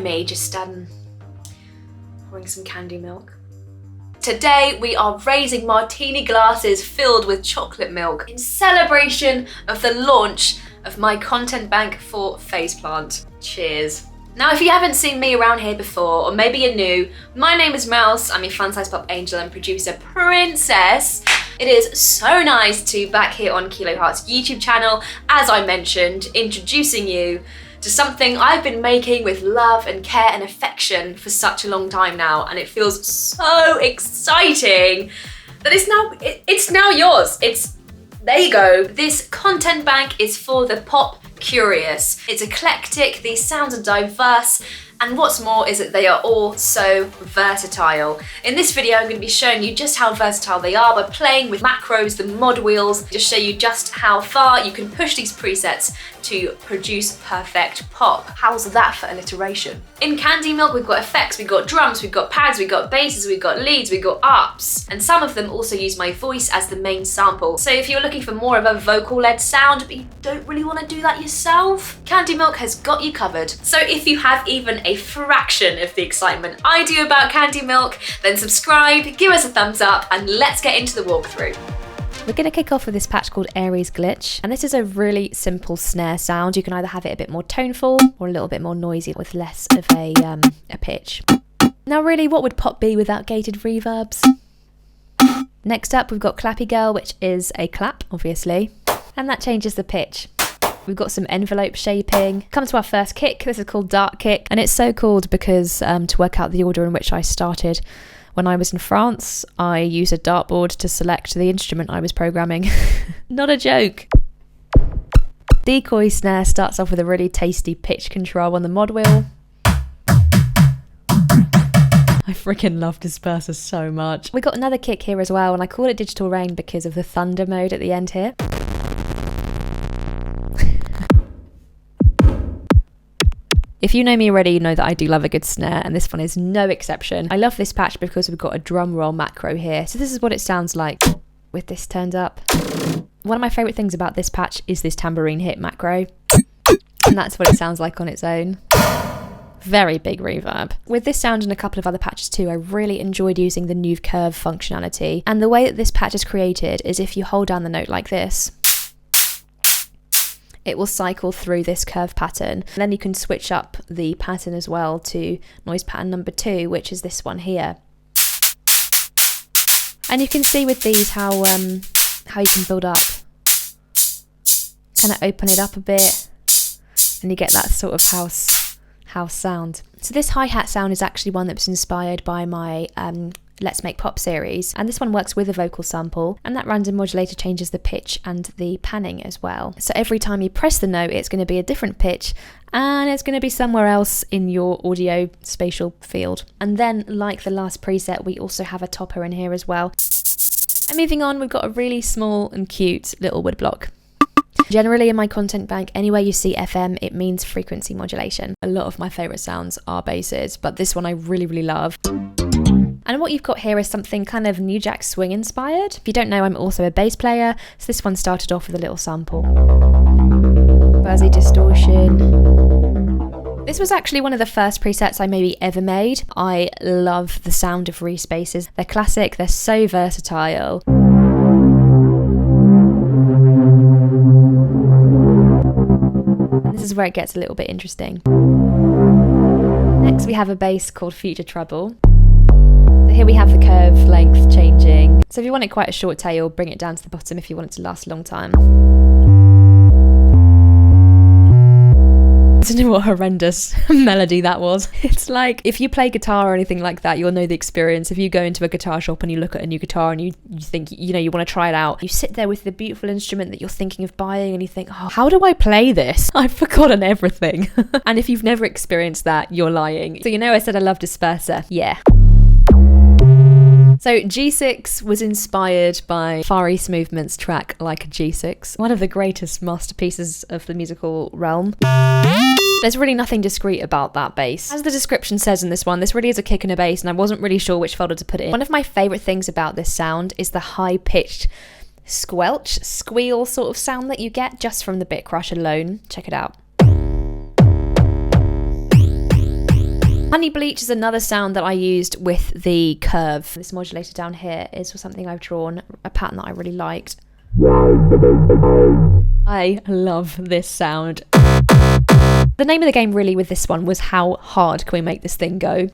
me just pouring some candy milk. Today we are raising martini glasses filled with chocolate milk in celebration of the launch of my content bank for Faceplant. Cheers. Now, if you haven't seen me around here before, or maybe you're new, my name is Mouse. I'm your fun-size pop angel and producer princess. It is so nice to be back here on Kilohearts YouTube channel, as I mentioned, introducing you to something I've been making with love and care and affection for such a long time now, and it feels so exciting that it's now yours. There you go. This content bank is for the pop curious. It's eclectic, these sounds are diverse, and what's more is that they are all so versatile. In this video, I'm going to be showing you just how versatile they are by playing with macros, the mod wheels, just show you just how far you can push these presets to produce perfect pop. How's that for alliteration? In Candy Milk, we've got effects, we've got drums, we've got pads, we've got basses, we've got leads, we've got ups, and some of them also use my voice as the main sample. So if you're looking for more of a vocal-led sound, but you don't really want to do that yourself, Candy Milk has got you covered. So if you have even a fraction of the excitement I do about Candy Milk, then subscribe, give us a thumbs up, and let's get into the walkthrough. We're going to kick off with this patch called Aries Glitch, and this is a really simple snare sound. You can either have it a bit more toneful or a little bit more noisy with less of a pitch. Now really, what would pop be without gated reverbs? Next up, we've got Clappy Girl, which is a clap, obviously, and that changes the pitch. We've got some envelope shaping. Come to our first kick. This is called Dart Kick, and it's so called because to work out the order in which I started when I was in France, I used a dartboard to select the instrument I was programming. Not a joke. Decoy snare starts off with a really tasty pitch control on the mod wheel. I freaking love Disperser so much. We got another kick here as well, and I call it Digital Rain because of the thunder mode at the end here. If you know me already, you know that I do love a good snare, and this one is no exception. I love this patch because we've got a drum roll macro here. So this is what it sounds like with this turned up. One of my favourite things about this patch is this tambourine hit macro, and that's what it sounds like on its own. Very big reverb. With this sound and a couple of other patches too, I really enjoyed using the new curve functionality. And the way that this patch is created is if you hold down the note like this, it will cycle through this curve pattern. And then you can switch up the pattern as well to noise pattern number 2, which is this one here. And you can see with these how you can build up, kind of open it up a bit, and you get that sort of house sound. So this hi-hat sound is actually one that was inspired by my Let's Make Pop series, and this one works with a vocal sample, and that random modulator changes the pitch and the panning as well. So every time you press the note, it's going to be a different pitch, and it's going to be somewhere else in your audio spatial field. And then, like the last preset, we also have a topper in here as well. And moving on, we've got a really small and cute little woodblock. Generally in my content bank, anywhere you see FM, it means frequency modulation. A lot of my favourite sounds are basses, but this one I really, really love. And what you've got here is something kind of New Jack Swing inspired. If you don't know, I'm also a bass player, so this one started off with a little sample. Fuzzy distortion. This was actually one of the first presets I maybe ever made. I love the sound of Reese basses. They're classic, they're so versatile. And this is where it gets a little bit interesting. Next we have a bass called Future Trouble. So here we have the curve length changing. So if you want it quite a short tail, bring it down to the bottom if you want it to last a long time. I don't know what horrendous melody that was. It's like, if you play guitar or anything like that, you'll know the experience. If you go into a guitar shop and you look at a new guitar and you think, you want to try it out, you sit there with the beautiful instrument that you're thinking of buying and you think, oh, how do I play this? I've forgotten everything. And if you've never experienced that, you're lying. So I said I love Disperser. Yeah. So G6 was inspired by Far East Movement's track Like a G6, one of the greatest masterpieces of the musical realm. There's really nothing discreet about that bass. As the description says in this one, this really is a kick and a bass, and I wasn't really sure which folder to put it in. One of my favourite things about this sound is the high-pitched squeal sort of sound that you get just from the bit crush alone. Check it out. Honey Bleach is another sound that I used with the curve. This modulator down here is something I've drawn, a pattern that I really liked. I love this sound. The name of the game really with this one was how hard can we make this thing go?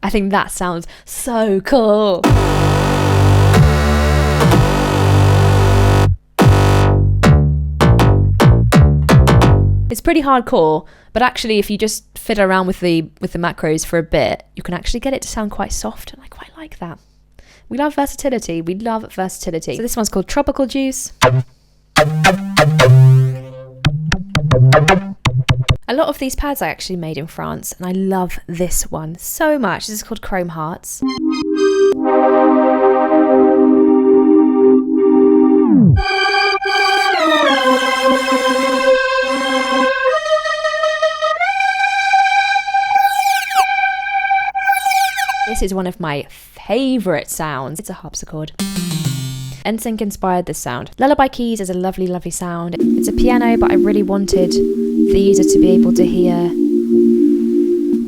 I think that sounds so cool. It's pretty hardcore, but actually if you just fiddle around with the macros for a bit, you can actually get it to sound quite soft, and I quite like that. We love versatility. We love versatility. So this one's called Tropical Juice. A lot of these pads I actually made in France, and I love this one so much. This is called Chrome Hearts. This is one of my favourite sounds. It's a harpsichord. NSYNC inspired this sound. Lullaby Keys is a lovely, lovely sound. It's a piano, but I really wanted the user to be able to hear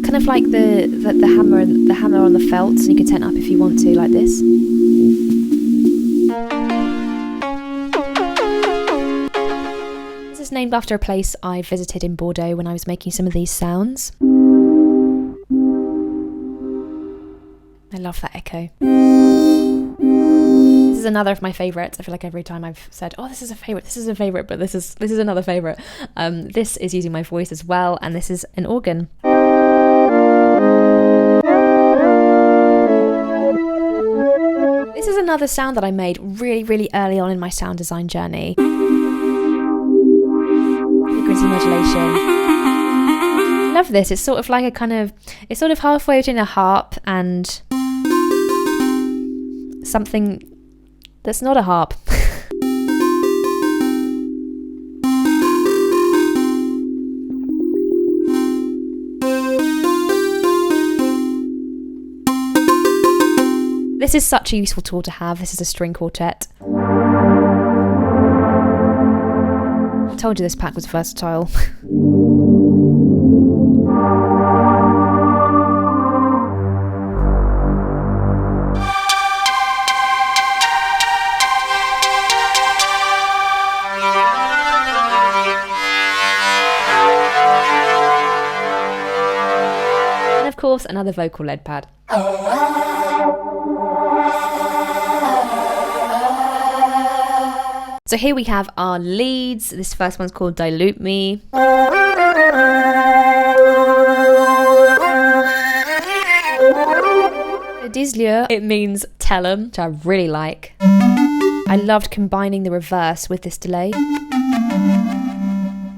kind of like the hammer on the felt, and you can turn it up if you want to, like this. This is named after a place I visited in Bordeaux when I was making some of these sounds. I love that echo. This is another of my favourites. I feel like every time I've said, oh, this is a favourite, but this is another favourite. This is using my voice as well, and this is an organ. This is another sound that I made really, really early on in my sound design journey. Frequency modulation. I love this. It's sort of like it's sort of halfway between a harp and something that's not a harp. This is such a useful tool to have. This is a string quartet. I told you this pack was versatile. Of course, another vocal lead pad. So here we have our leads. This first one's called Dilute Me. Dislieu, it means tell 'em, which I really like. I loved combining the reverse with this delay.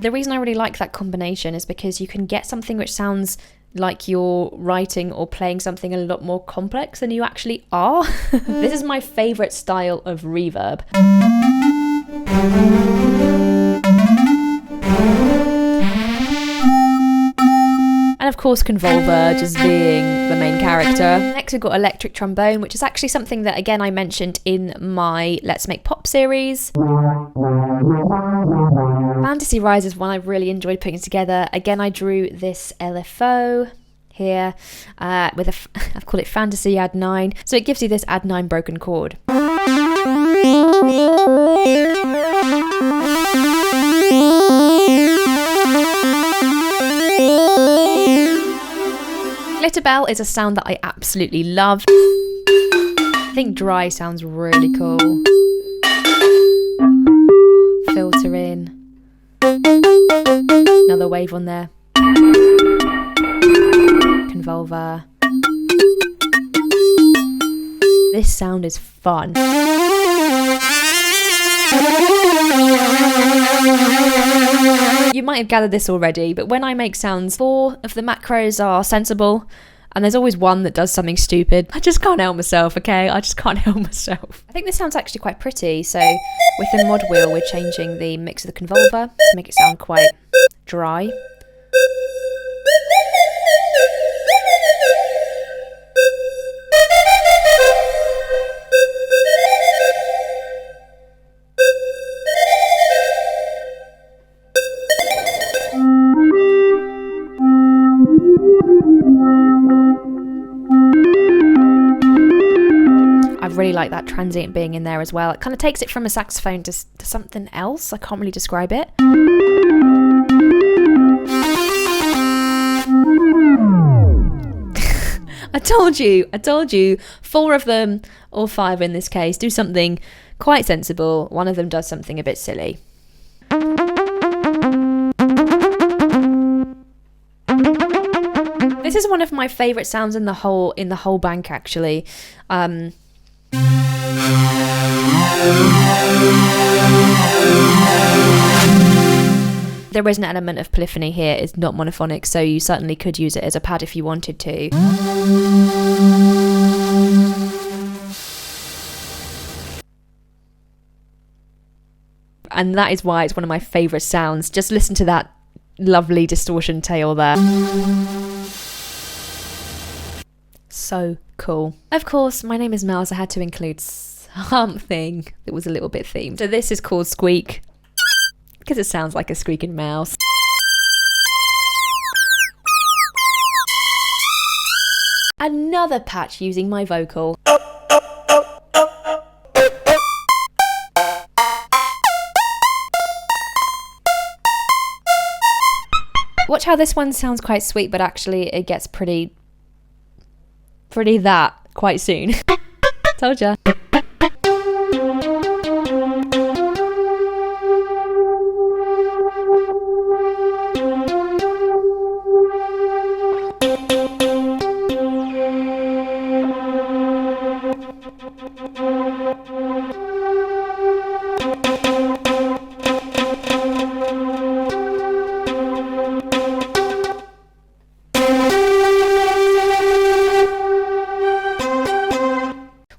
The reason I really like that combination is because you can get something which sounds like you're writing or playing something a lot more complex than you actually are. This is my favourite style of reverb. And of course Convolver just being the main character. Next we've got electric trombone, which is actually something that again I mentioned in my Let's Make Pop series. Fantasy Rise is one I really enjoyed putting together. Again, I drew this LFO here with I've called it Fantasy Add 9. So it gives you this Add 9 broken chord. Glitterbell is a sound that I absolutely love. I think dry sounds really cool. Filter in. Another wave on there. Convolver. This sound is fun. You might have gathered this already, but when I make sounds, 4 of the macros are sensible, and there's always one that does something stupid. I just can't help myself, okay? I just can't help myself. I think this sounds actually quite pretty, so with the mod wheel, we're changing the mix of the Convolver to make it sound quite dry. really like that transient being in there as well. It kind of takes it from a saxophone to something else. I can't really describe it. I told you, 4 of them, or 5 in this case, do something quite sensible. One of them does something a bit silly. This is one of my favourite sounds in the whole bank, actually. There is an element of polyphony here. It's not monophonic, so you certainly could use it as a pad if you wanted to. And that is why it's one of my favourite sounds. Just listen to that lovely distortion tail there. So cool. Of course, my name is Mel, so I had to include something that was a little bit themed. So this is called Squeak, because it sounds like a squeaking mouse. Another patch using my vocal. Watch how this one sounds quite sweet, but actually it gets pretty that quite soon. Told ya.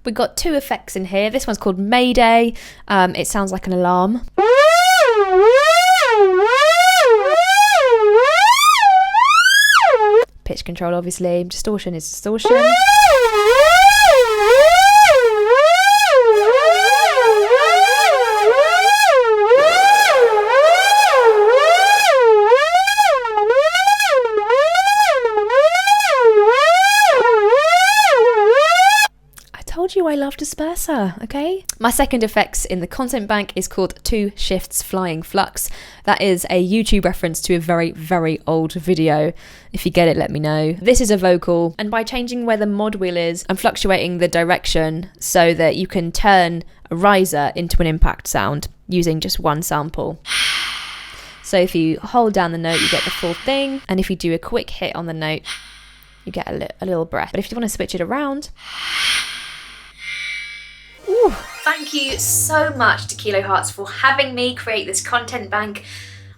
We got 2 effects in here. This one's called Mayday. It sounds like an alarm. Pitch control, obviously. Distortion is distortion. I love disperser, okay? My second effects in the content bank is called 2 Shifts Flying Flux. That is a YouTube reference to a very, very old video. If you get it, let me know. This is a vocal, and by changing where the mod wheel is, I'm fluctuating the direction so that you can turn a riser into an impact sound using just one sample. So if you hold down the note, you get the full thing, and if you do a quick hit on the note, you get a little breath. But if you want to switch it around... Ooh. Thank you so much to Kilohearts for having me create this content bank.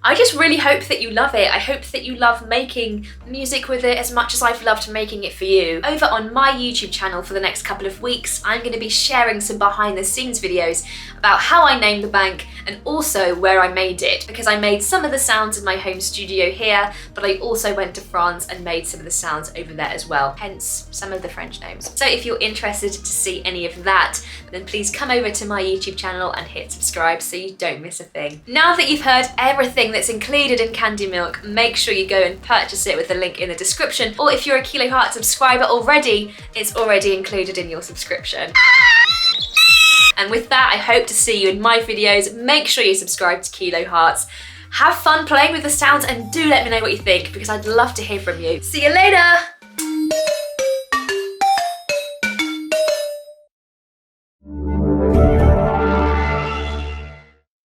I just really hope that you love it. I hope that you love making music with it as much as I've loved making it for you. Over on my YouTube channel for the next couple of weeks, I'm going to be sharing some behind the scenes videos about how I named the bank and also where I made it, because I made some of the sounds in my home studio here, but I also went to France and made some of the sounds over there as well, hence some of the French names. So if you're interested to see any of that, then please come over to my YouTube channel and hit subscribe so you don't miss a thing. Now that you've heard everything that's included in Candy Milk, make sure you go and purchase it with the link in the description, or if you're a Kilohearts subscriber already, it's already included in your subscription. And with that, I hope to see you in my videos. Make sure you subscribe to Kilohearts. Have fun playing with the sounds and do let me know what you think, because I'd love to hear from you. See you later!